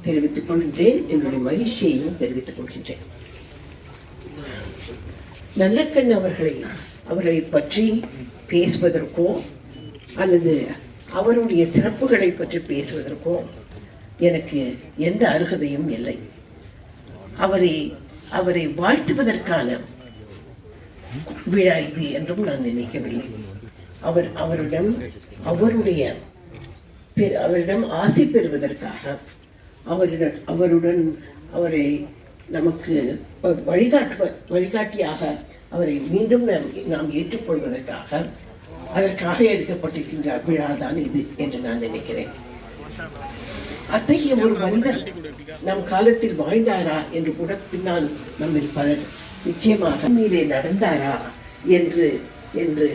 தெரிவித்துக் கொள்கின்றேன். என்னுடைய மகிழ்ச்சியையும் தெரிவித்துக் கொள்கின்றேன். நல்லக்கண் அவர்களை பற்றி பேசுவதற்கோ அல்லது அவருடைய சிறப்புகளை பற்றி பேசுவதற்கோ எனக்கு எந்த அருகதையும் இல்லை. அவரை வாழ்த்துவதற்கான விழா இது என்றும் நான் நினைக்கவில்லை. அவரிடம் ஆசை பெறுவதற்காக அவரை நமக்கு வழிகாட்டியாக அவரை மீண்டும் நாம் ஏற்றுக்கொள்வதற்காக அதற்காக எடுக்கப்பட்டிருக்கின்ற விழாதான் இது என்று நான் நினைக்கிறேன். அத்தகைய ஒரு மனிதர் நம் காலத்தில் வாழ்ந்தாரா என்று கூட பின்னால் நம்மில் பலர் நிச்சயமாக மீறே நடந்தாரா என்று என்று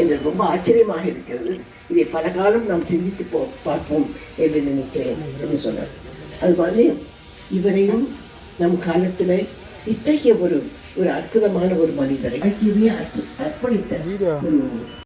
என்று ரொம்ப ஆச்சரியமாக இருக்கிறது. இதை பல காலம் நாம் சிந்தித்து பார்ப்போம் என்று நினைக்கிறேன் என்று சொன்னார். அது மாதிரி இவரையும் நம் காலத்தில் இத்தகைய ஒரு அற்புதமான ஒரு மனிதரை அர்ப்பணித்த ஒரு